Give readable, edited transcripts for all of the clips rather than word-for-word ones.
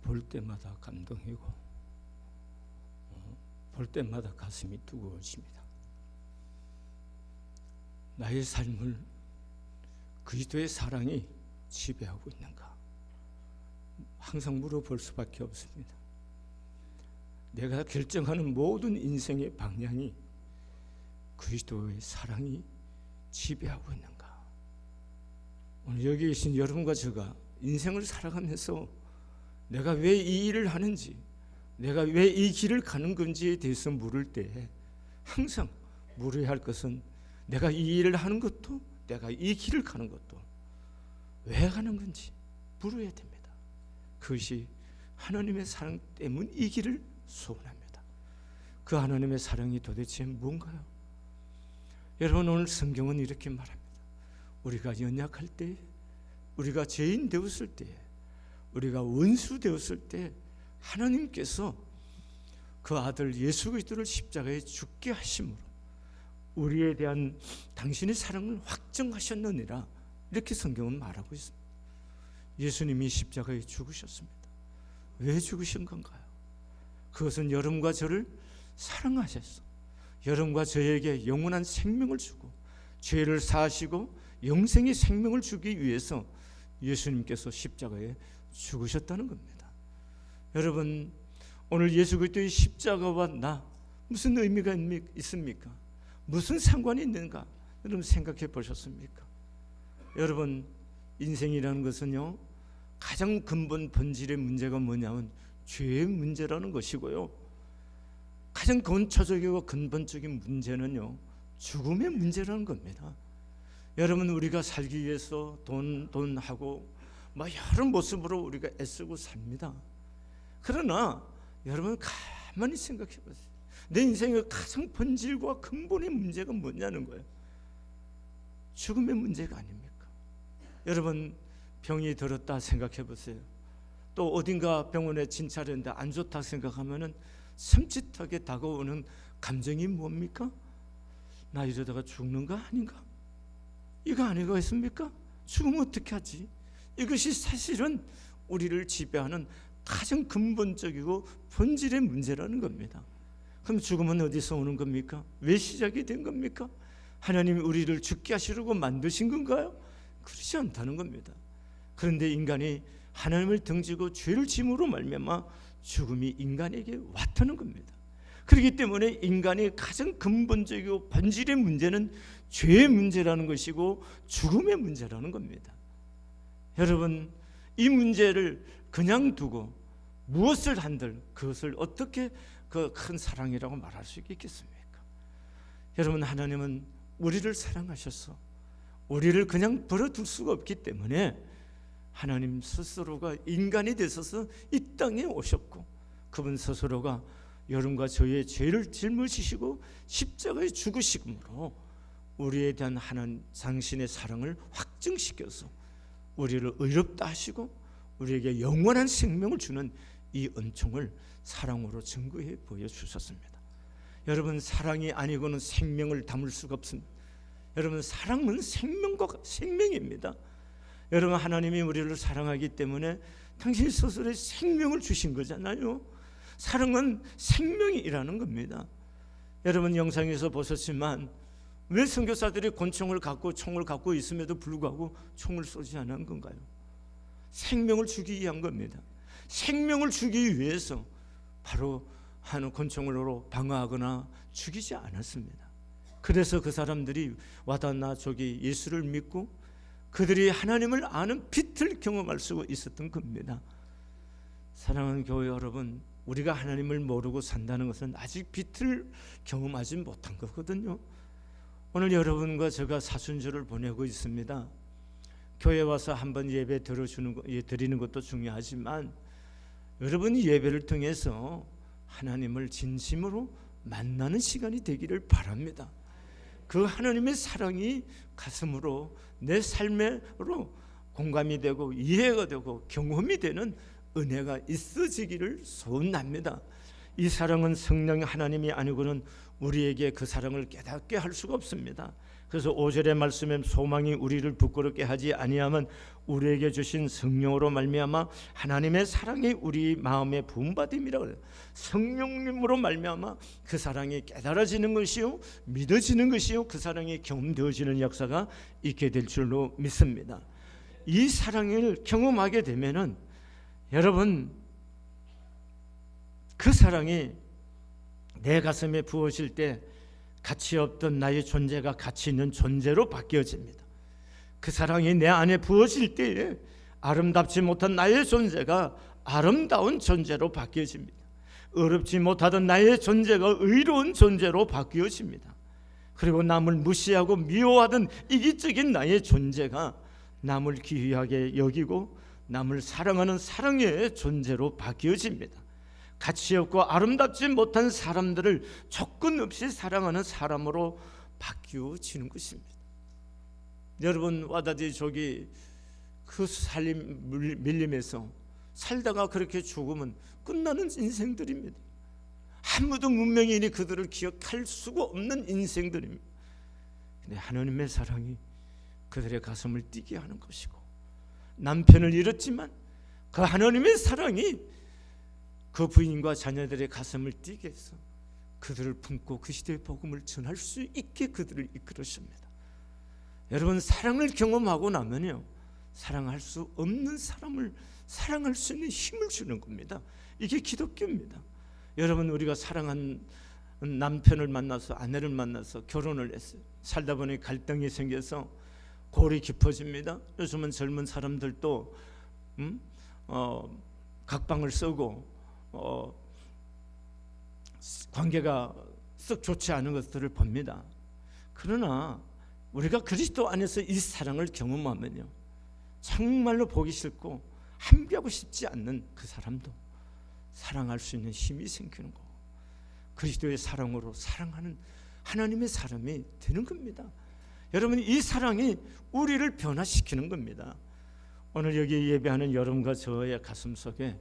볼 때마다 감동이고 볼 때마다 가슴이 뜨거워집니다. 나의 삶을 그리스도의 사랑이 지배하고 있는가? 항상 물어볼 수밖에 없습니다. 내가 결정하는 모든 인생의 방향이 그리스도의 사랑이 지배하고 있는가? 오늘 여기 계신 여러분과 제가 인생을 살아가면서 내가 왜 이 일을 하는지, 내가 왜 이 길을 가는 건지에 대해서 물을 때 항상 물어야 할 것은 내가 이 일을 하는 것도, 내가 이 길을 가는 것도 왜 가는 건지 물어야 됩니다. 그것이 하나님의 사랑 때문 이기를 소원합니다. 그 하나님의 사랑이 도대체 뭔가요? 여러분, 오늘 성경은 이렇게 말합니다. 우리가 연약할 때, 우리가 죄인 되었을 때, 우리가 원수 되었을 때 하나님께서 그 아들 예수 그리스도를 십자가에 죽게 하심으로 우리에 대한 당신의 사랑을 확정하셨느니라, 이렇게 성경은 말하고 있습니다. 예수님이 십자가에 죽으셨습니다. 왜 죽으신 건가요? 그것은 여러분과 저를 사랑하셔서 여러분과 저에게 영원한 생명을 주고 죄를 사하시고 영생의 생명을 주기 위해서 예수님께서 십자가에 죽으셨다는 겁니다. 여러분, 오늘 예수 그리스도의 십자가와 나 무슨 의미가 있습니까? 무슨 상관이 있는가? 여러분 생각해 보셨습니까? 여러분, 인생이라는 것은요, 가장 근본 본질의 문제가 뭐냐면 죄의 문제라는 것이고요, 가장 근초적이고 근본적인 문제는요, 죽음의 문제라는 겁니다. 여러분, 우리가 살기 위해서 돈하고 여러 모습으로 우리가 애쓰고 삽니다. 그러나 여러분 가만히 생각해 보세요. 내 인생의 가장 본질과 근본의 문제가 뭐냐는 거예요. 죽음의 문제가 아닙니까? 여러분, 병이 들었다 생각해 보세요. 또 어딘가 병원에 진찰했는데 안 좋다 생각하면은 섬찟하게 다가오는 감정이 뭡니까? 나 이러다가 죽는 거 아닌가? 이거 아니겠습니까? 죽으면 어떻게 하지? 이것이 사실은 우리를 지배하는 가장 근본적이고 본질의 문제라는 겁니다. 그럼 죽음은 어디서 오는 겁니까? 왜 시작이 된 겁니까? 하나님이 우리를 죽게 하시려고 만드신 건가요? 그렇지 않다는 겁니다. 그런데 인간이 하나님을 등지고 죄를 짐으로 말미암아 죽음이 인간에게 왔다는 겁니다. 그렇기 때문에 인간의 가장 근본적이고 본질의 문제는 죄의 문제라는 것이고 죽음의 문제라는 겁니다. 여러분, 이 문제를 그냥 두고 무엇을 한들 그것을 어떻게 그 큰 사랑이라고 말할 수 있겠습니까? 여러분, 하나님은 우리를 사랑하셔서 우리를 그냥 버려둘 수가 없기 때문에 하나님 스스로가 인간이 되셔서 이 땅에 오셨고, 그분 스스로가 여러분과 저의 죄를 짊어지시고 십자가에 죽으심으로 우리에 대한 하나님 당신의 사랑을 확증시켜서 우리를 의롭다 하시고 우리에게 영원한 생명을 주는 이 은총을 사랑으로 증거해 보여주셨습니다. 여러분, 사랑이 아니고는 생명을 담을 수가 없습니다. 여러분, 사랑은 생명입니다. 여러분, 하나님이 우리를 사랑하기 때문에 당신 스스로의 생명을 주신 거잖아요. 사랑은 생명이라는 겁니다. 여러분, 영상에서 보셨지만 왜 선교사들이 권총을 갖고 총을 갖고 있음에도 불구하고 총을 쏘지 않은 건가요? 생명을 주기 위한 겁니다. 생명을 주기 위해서 바로 하는 권총으로 방어하거나 죽이지 않았습니다. 그래서 그 사람들이 와다나 저기 예수를 믿고 그들이 하나님을 아는 빛을 경험할 수 있었던 겁니다. 사랑하는 교회 여러분, 우리가 하나님을 모르고 산다는 것은 아직 빛을 경험하지 못한 거거든요. 오늘 여러분과 제가 사순절을 보내고 있습니다. 교회 와서 한번 예배 드리는 것도 중요하지만 여러분이 예배를 통해서 하나님을 진심으로 만나는 시간이 되기를 바랍니다. 그 하나님의 사랑이 가슴으로 내 삶으로 공감이 되고 이해가 되고 경험이 되는 은혜가 있어지기를 소원합니다. 이 사랑은 성령 하나님이 아니고는 우리에게 그 사랑을 깨닫게 할 수가 없습니다. 그래서 5절의 말씀에 소망이 우리를 부끄럽게 하지 아니하면 우리에게 주신 성령으로 말미암아 하나님의 사랑이 우리 마음에 부음받음이라고 그래요. 성령님으로 말미암아 그 사랑이 깨달아지는 것이요, 믿어지는 것이요, 그 사랑이 경험되어지는 역사가 있게 될 줄로 믿습니다. 이 사랑을 경험하게 되면은 여러분, 그 사랑이 내 가슴에 부어질 때 가치 없던 나의 존재가 가치 있는 존재로 바뀌어집니다. 그 사랑이 내 안에 부어질 때에 아름답지 못한 나의 존재가 아름다운 존재로 바뀌어집니다. 의롭지 못하던 나의 존재가 의로운 존재로 바뀌어집니다. 그리고 남을 무시하고 미워하던 이기적인 나의 존재가 남을 귀하게 여기고 남을 사랑하는 사랑의 존재로 바뀌어집니다. 가치 없고 아름답지 못한 사람들을 조건 없이 사랑하는 사람으로 바뀌어지는 것입니다. 여러분, 와다지 저기 그 살림 밀림에서 살다가 그렇게 죽으면 끝나는 인생들입니다. 아무도 문명인이 그들을 기억할 수가 없는 인생들입니다. 근데 하나님의 사랑이 그들의 가슴을 뛰게 하는 것이고, 남편을 잃었지만 그 하나님의 사랑이 그 부인과 자녀들의 가슴을 뛰게 해서 그들을 품고 그 시대의 복음을 전할 수 있게 그들을 이끌으십니다. 여러분, 사랑을 경험하고 나면요, 사랑할 수 없는 사람을 사랑할 수 있는 힘을 주는 겁니다. 이게 기독교입니다. 여러분, 우리가 사랑한 남편을 만나서, 아내를 만나서 결혼을 했어요. 살다 보니 갈등이 생겨서 골이 깊어집니다. 요즘은 젊은 사람들도 각방을 쓰고 관계가 썩 좋지 않은 것들을 봅니다. 그러나 우리가 그리스도 안에서 이 사랑을 경험하면요, 정말로 보기 싫고 함께하고 싶지 않는 그 사람도 사랑할 수 있는 힘이 생기는 거고, 그리스도의 사랑으로 사랑하는 하나님의 사람이 되는 겁니다. 여러분, 이 사랑이 우리를 변화시키는 겁니다. 오늘 여기 예배하는 여러분과 저의 가슴 속에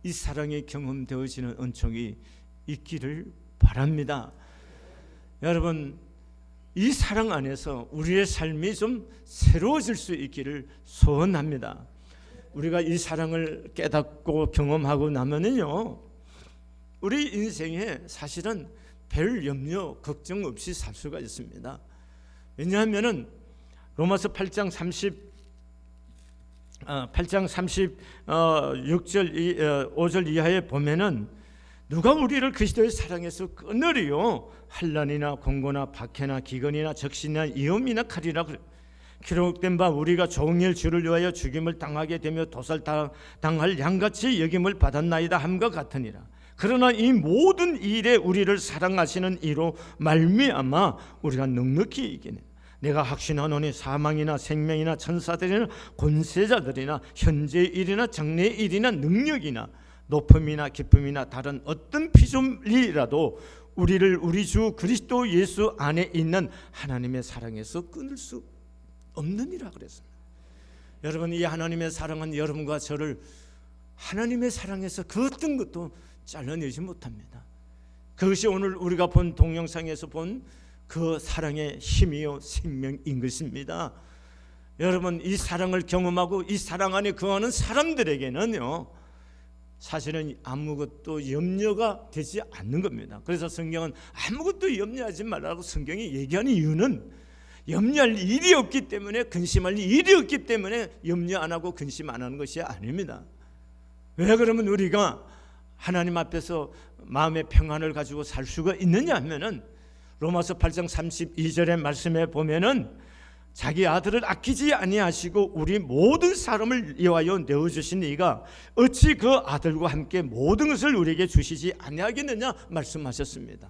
이 사랑이 경험되어지는 은총이 있기를 바랍니다. 여러분, 이 사랑 안에서 우리의 삶이 좀 새로워질 수 있기를 소원합니다. 우리가 이 사랑을 깨닫고 경험하고 나면은요, 우리 인생에 사실은 별 염려, 걱정 없이 살 수가 있습니다. 왜냐하면은 로마서 8장 36절 5절 이하에 보면은 누가 우리를 그리스도의 사랑에서 끊으리요? 환난이나 공고나 박해나 기근이나 적신이나 위험이나 칼이라. 기록된 바 우리가 종일 주를 위하여 죽임을 당하게 되며 도살당할 양같이 여김을 받았나이다 함과 같으니라. 그러나 이 모든 일에 우리를 사랑하시는 이로 말미암아 우리가 넉넉히 이기네. 내가 확신하노니 사망이나 생명이나 천사들이나 권세자들이나 현재의 일이나 장래의 일이나 능력이나 높음이나 깊음이나 다른 어떤 피조물이라도 우리를 우리 주 그리스도 예수 안에 있는 하나님의 사랑에서 끊을 수 없느니라 그랬습니다. 여러분, 이 하나님의 사랑은 여러분과 저를 하나님의 사랑에서 그 어떤 것도 잘라내지 못합니다. 그것이 오늘 우리가 본 동영상에서 본 그 사랑의 힘이요 생명인 것입니다. 여러분, 이 사랑을 경험하고 이 사랑 안에 거하는 사람들에게는요, 사실은 아무것도 염려가 되지 않는 겁니다. 그래서 성경은 아무것도 염려하지 말라고 성경이 얘기하는 이유는 염려할 일이 없기 때문에, 근심할 일이 없기 때문에 염려 안 하고 근심 안 하는 것이 아닙니다. 왜 그러면 우리가 하나님 앞에서 마음의 평안을 가지고 살 수가 있느냐 하면은 로마서 8장 32절의 말씀에 보면은 자기 아들을 아끼지 아니하시고 우리 모든 사람을 위하여 내어주신 이가 어찌 그 아들과 함께 모든 것을 우리에게 주시지 아니하겠느냐 말씀하셨습니다.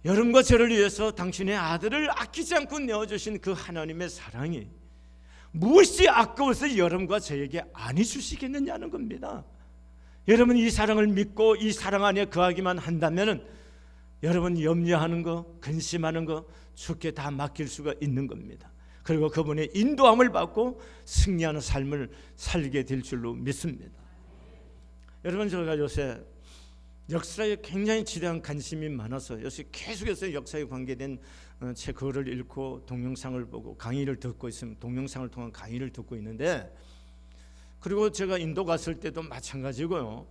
여러분과 저를 위해서 당신의 아들을 아끼지 않고 내어주신 그 하나님의 사랑이 무엇이 아까워서 여러분과 저에게 아니 주시겠느냐는 겁니다. 여러분, 이 사랑을 믿고 이 사랑 안에 거하기만 한다면 여러분, 염려하는 거, 근심하는 거 주께 다 맡길 수가 있는 겁니다. 그리고 그분의 인도함을 받고 승리하는 삶을 살게 될 줄로 믿습니다. 여러분, 제가 요새 역사에 굉장히 지대한 관심이 많아서 요새 계속해서 역사에 관계된 책을 읽고 동영상을 보고 강의를 듣고 있으면 동영상을 통한 강의를 듣고 있는데, 그리고 제가 인도 갔을 때도 마찬가지고요.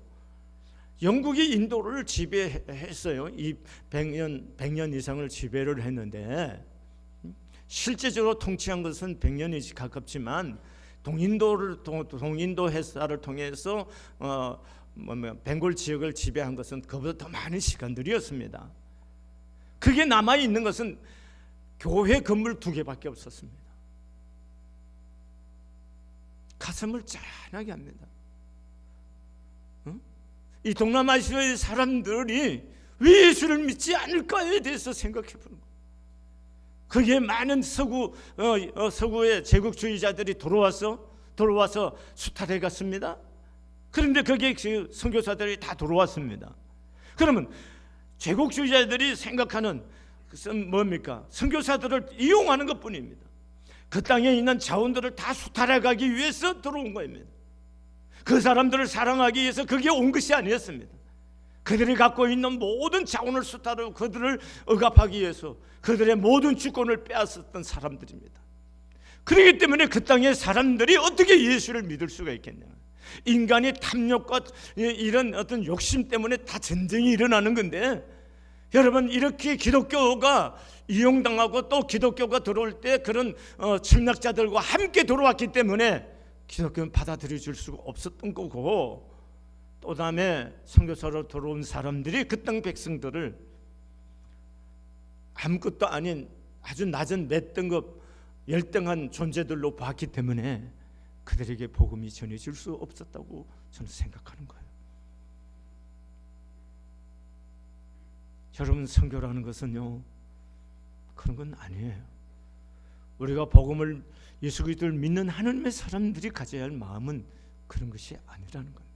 영국이 인도를 지배했어요. 이 100년 이상을 지배를 했는데, 실제적으로 통치한 것은 100년이 가깝지만 동인도 해사를 통해서 벵골 지역을 지배한 것은 그보다 더 많은 시간들이었습니다. 그게 남아 있는 것은 교회 건물 2개밖에 없었습니다. 가슴을 짠하게 합니다. 이 동남아시아의 사람들이 왜 예수를 믿지 않을까에 대해서 생각해 보는 거예요. 그게 많은 서구의 제국주의자들이 돌아와서 수탈해 갔습니다. 그런데 거기에 선교사들이 다 돌아왔습니다. 그러면 제국주의자들이 생각하는 것은 뭡니까? 선교사들을 이용하는 것뿐입니다. 그 땅에 있는 자원들을 다 수탈해 가기 위해서 들어온 겁니다. 그 사람들을 사랑하기 위해서 그게 온 것이 아니었습니다. 그들이 갖고 있는 모든 자원을 수탈하고 그들을 억압하기 위해서 그들의 모든 주권을 빼앗았던 사람들입니다. 그렇기 때문에 그 땅의 사람들이 어떻게 예수를 믿을 수가 있겠냐? 인간의 탐욕과 이런 어떤 욕심 때문에 다 전쟁이 일어나는 건데, 여러분, 이렇게 기독교가 이용당하고 또 기독교가 들어올 때 그런 침략자들과 함께 들어왔기 때문에 기독교는 받아들여 줄 수가 없었던 거고, 또 다음에 선교사로 들어온 사람들이 그 땅 백성들을 아무것도 아닌 아주 낮은 몇 등급 열등한 존재들로 봤기 때문에 그들에게 복음이 전해질 수 없었다고 저는 생각하는 거예요. 여러분, 선교라는 것은요, 그런 건 아니에요. 우리가 복음을, 예수 그리스도를 믿는 하나님의 사람들이 가져야 할 마음은 그런 것이 아니라는 겁니다.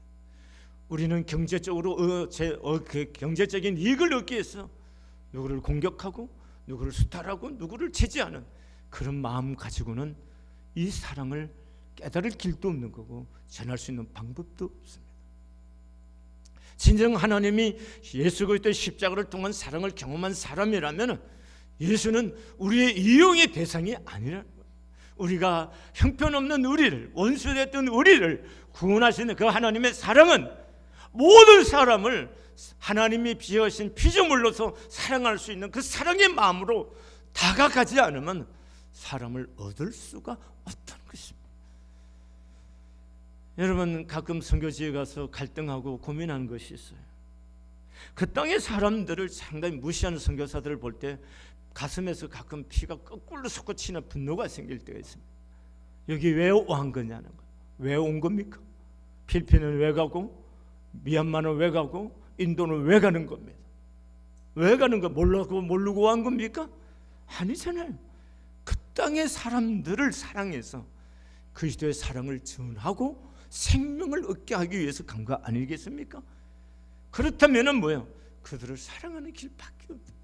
우리는 경제적으로 경제적인 이익을 얻기 위해서 누구를 공격하고 누구를 수탈하고 누구를 제지하는 그런 마음 가지고는 이 사랑을 깨달을 길도 없는 거고 전할 수 있는 방법도 없습니다. 진정 하나님이 예수 그리스도의 십자가를 통한 사랑을 경험한 사람이라면 예수는 우리의 이용의 대상이 아니라는 거예요. 우리가 형편없는 우리를, 원수됐던 우리를 구원하시는 그 하나님의 사랑은 모든 사람을 하나님이 비어신 피조물로서 사랑할 수 있는 그 사랑의 마음으로 다가가지 않으면 사람을 얻을 수가 없다는 것입니다. 여러분, 가끔 선교지에 가서 갈등하고 고민하는 것이 있어요. 그 땅의 사람들을 상당히 무시하는 선교사들을 볼 때 가슴에서 가끔 피가 거꾸로 솟구치는 분노가 생길 때가 있습니다. 여기 왜 온 거냐는 거예요. 왜 온 겁니까? 필리핀은 왜 가고, 미얀마는 왜 가고, 인도는 왜 가는 겁니다. 왜 가는 거 모르고 한 겁니까? 아니잖아요. 그 땅의 사람들을 사랑해서 그리스도의 사랑을 전하고 생명을 얻게 하기 위해서 간 거 아니겠습니까? 그렇다면은 뭐예요? 그들을 사랑하는 길밖에 없어요.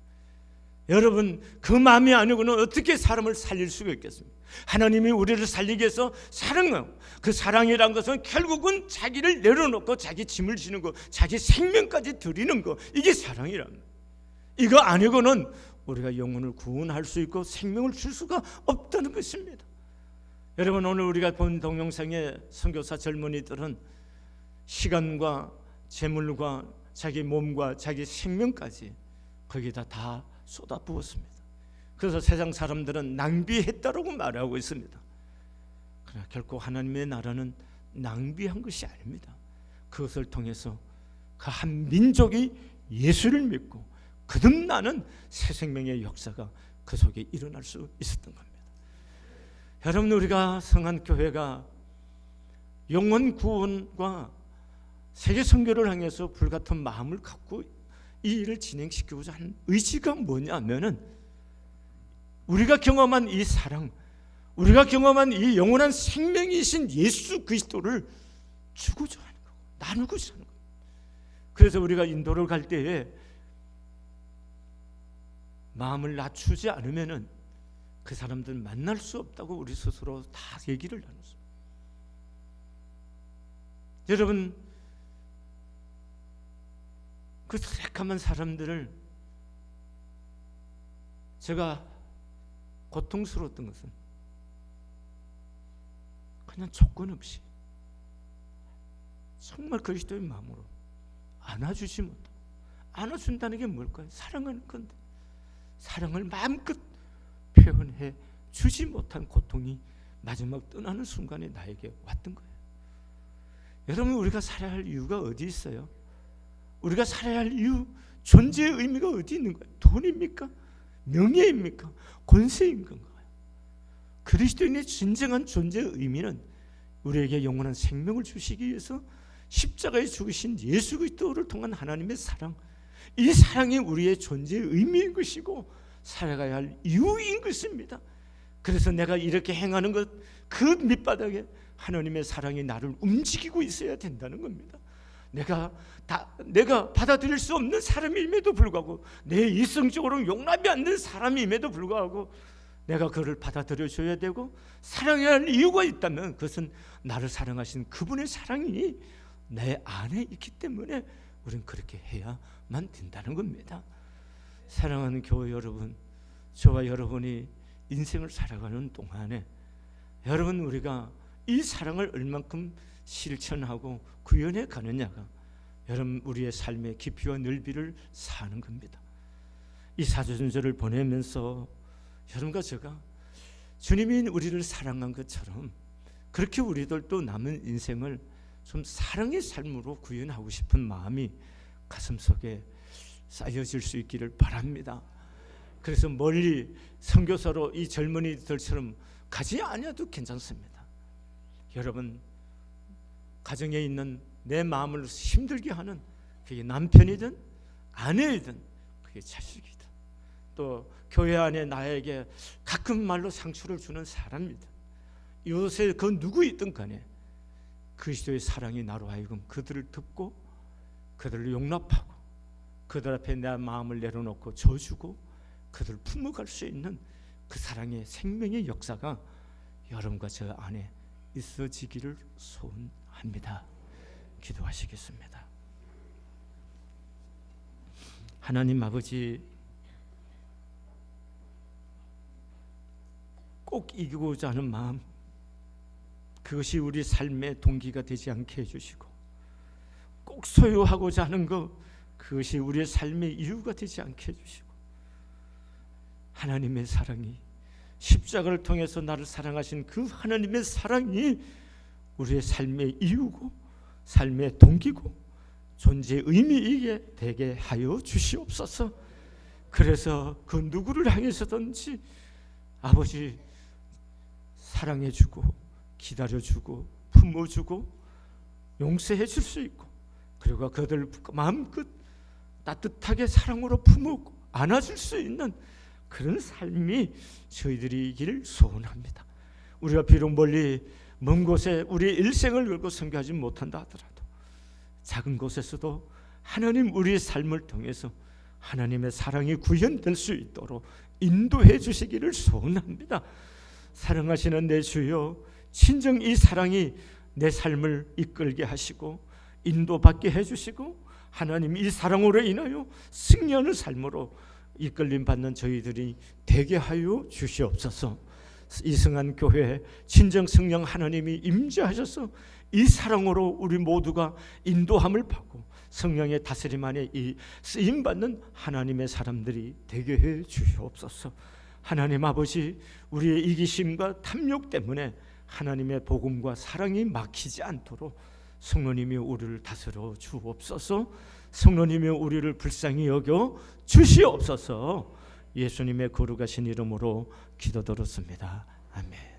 여러분, 그 마음이 아니고는 어떻게 사람을 살릴 수가 있겠습니까? 하나님이 우리를 살리기 위해서 사랑하고, 그 사랑이란 것은 결국은 자기를 내려놓고 자기 짐을 지는 거, 자기 생명까지 드리는 거, 이게 사랑이랍니다. 이거 아니고는 우리가 영혼을 구원할 수 있고 생명을 줄 수가 없다는 것입니다. 여러분, 오늘 우리가 본 동영상의 선교사 젊은이들은 시간과 재물과 자기 몸과 자기 생명까지 거기다 다 쏟아부었습니다. 그래서 세상 사람들은 낭비했다라고 말하고 있습니다. 그러나 결코 하나님의 나라는 낭비한 것이 아닙니다. 그것을 통해서 그 한 민족이 예수를 믿고 거듭나는 새 생명의 역사가 그 속에 일어날 수 있었던 겁니다. 여러분, 우리가 성한교회가 영혼 구원과 세계 선교를 향해서 불같은 마음을 갖고 이 일을 진행시키고자 하는 의지가 뭐냐면은 우리가 경험한 이 사랑, 우리가 경험한 이 영원한 생명이신 예수 그리스도를 주고자 하는 거고 나누고자 하는 거예요. 그래서 우리가 인도를 갈 때에 마음을 낮추지 않으면은 그 사람들 만날 수 없다고 우리 스스로 다 얘기를 나눴어요. 여러분, 그 새까만 사람들을 제가 고통스러웠던 것은 그냥 조건 없이 정말 그리스도의 마음으로 안아주지 못하고, 안아준다는 게 뭘까요? 사랑하는 건데 사랑을 마음껏 표현해 주지 못한 고통이 마지막 떠나는 순간에 나에게 왔던 거예요. 여러분, 우리가 살아야 할 이유가 어디 있어요? 우리가 살아야 할 이유, 존재의 의미가 어디 있는 거예요? 돈입니까? 명예입니까? 권세인 건가요? 그리스도인의 진정한 존재의 의미는 우리에게 영원한 생명을 주시기 위해서 십자가에 죽으신 예수 그리스도를 통한 하나님의 사랑, 이 사랑이 우리의 존재의 의미인 것이고 살아가야 할 이유인 것입니다. 그래서 내가 이렇게 행하는 것, 그 밑바닥에 하나님의 사랑이 나를 움직이고 있어야 된다는 겁니다. 내가 받아들일 수 없는 사람임에도 불구하고, 내 이성적으로 용납이 안 되는 사람임에도 불구하고 내가 그를 받아들여 줘야 되고, 사랑해야 할 이유가 있다면 그것은 나를 사랑하신 그분의 사랑이 내 안에 있기 때문에 우리는 그렇게 해야만 된다는 겁니다. 사랑하는 교회 여러분, 저와 여러분이 인생을 살아가는 동안에 여러분, 우리가 이 사랑을 얼만큼 실천하고 구현해 가느냐가 여러분 우리의 삶의 깊이와 넓이를 사는 겁니다. 이 사도전서를 보내면서 여러분과 제가 주님이 우리를 사랑한 것처럼 그렇게 우리들도 남은 인생을 좀 사랑의 삶으로 구현하고 싶은 마음이 가슴속에 쌓여질 수 있기를 바랍니다. 그래서 멀리 선교사로 이 젊은이들처럼 가지 않아도 괜찮습니다. 여러분, 가정에 있는 내 마음을 힘들게 하는, 그게 남편이든 아내이든 그게 자식이든 또 교회 안에 나에게 가끔 말로 상처를 주는 사람이든 요새 그 누구이든 간에 그리스도의 사랑이 나로 하여금 그들을 듣고 그들을 용납하고 그들 앞에 내 마음을 내려놓고 져주고 그들을 품어갈 수 있는 그 사랑의 생명의 역사가 여러분과 저 안에 있어지기를 소원합니다. 기도하시겠습니다. 하나님 아버지, 꼭 이기고자 하는 마음, 그것이 우리 삶의 동기가 되지 않게 해주시고, 꼭 소유하고자 하는 것, 그것이 우리의 삶의 이유가 되지 않게 해주시고, 하나님의 사랑이, 십자가를 통해서 나를 사랑하신 그 하나님의 사랑이 우리의 삶의 이유고 삶의 동기고 존재의 의미이게 되게 하여 주시옵소서. 그래서 그 누구를 향해서든지 아버지 사랑해주고 기다려주고 품어주고 용서해 줄 수 있고, 그리고 그들 마음껏 따뜻하게 사랑으로 품고 안아줄 수 있는 그런 삶이 저희들이기를 소원합니다. 우리가 비록 멀리 먼 곳에 우리의 일생을 걸고 섬기지 못한다 하더라도 작은 곳에서도 하나님 우리의 삶을 통해서 하나님의 사랑이 구현될 수 있도록 인도해 주시기를 소원합니다. 사랑하시는 내 주여, 진정 이 사랑이 내 삶을 이끌게 하시고 인도받게 해주시고 하나님 이 사랑으로 인하여 승리하는 삶으로 이끌림 받는 저희들이 되게 하여 주시옵소서. 이승한 교회 진정 성령 하나님이 임재하셔서 이 사랑으로 우리 모두가 인도함을 받고 성령의 다스림 안에 이 쓰임 받는 하나님의 사람들이 되게 해 주시옵소서. 하나님 아버지, 우리의 이기심과 탐욕 때문에 하나님의 복음과 사랑이 막히지 않도록 성령님이 우리를 다스려 주옵소서. 성령님이 우리를 불쌍히 여겨 주시옵소서. 예수님의 거룩하신 이름으로 기도드렸습니다. 아멘.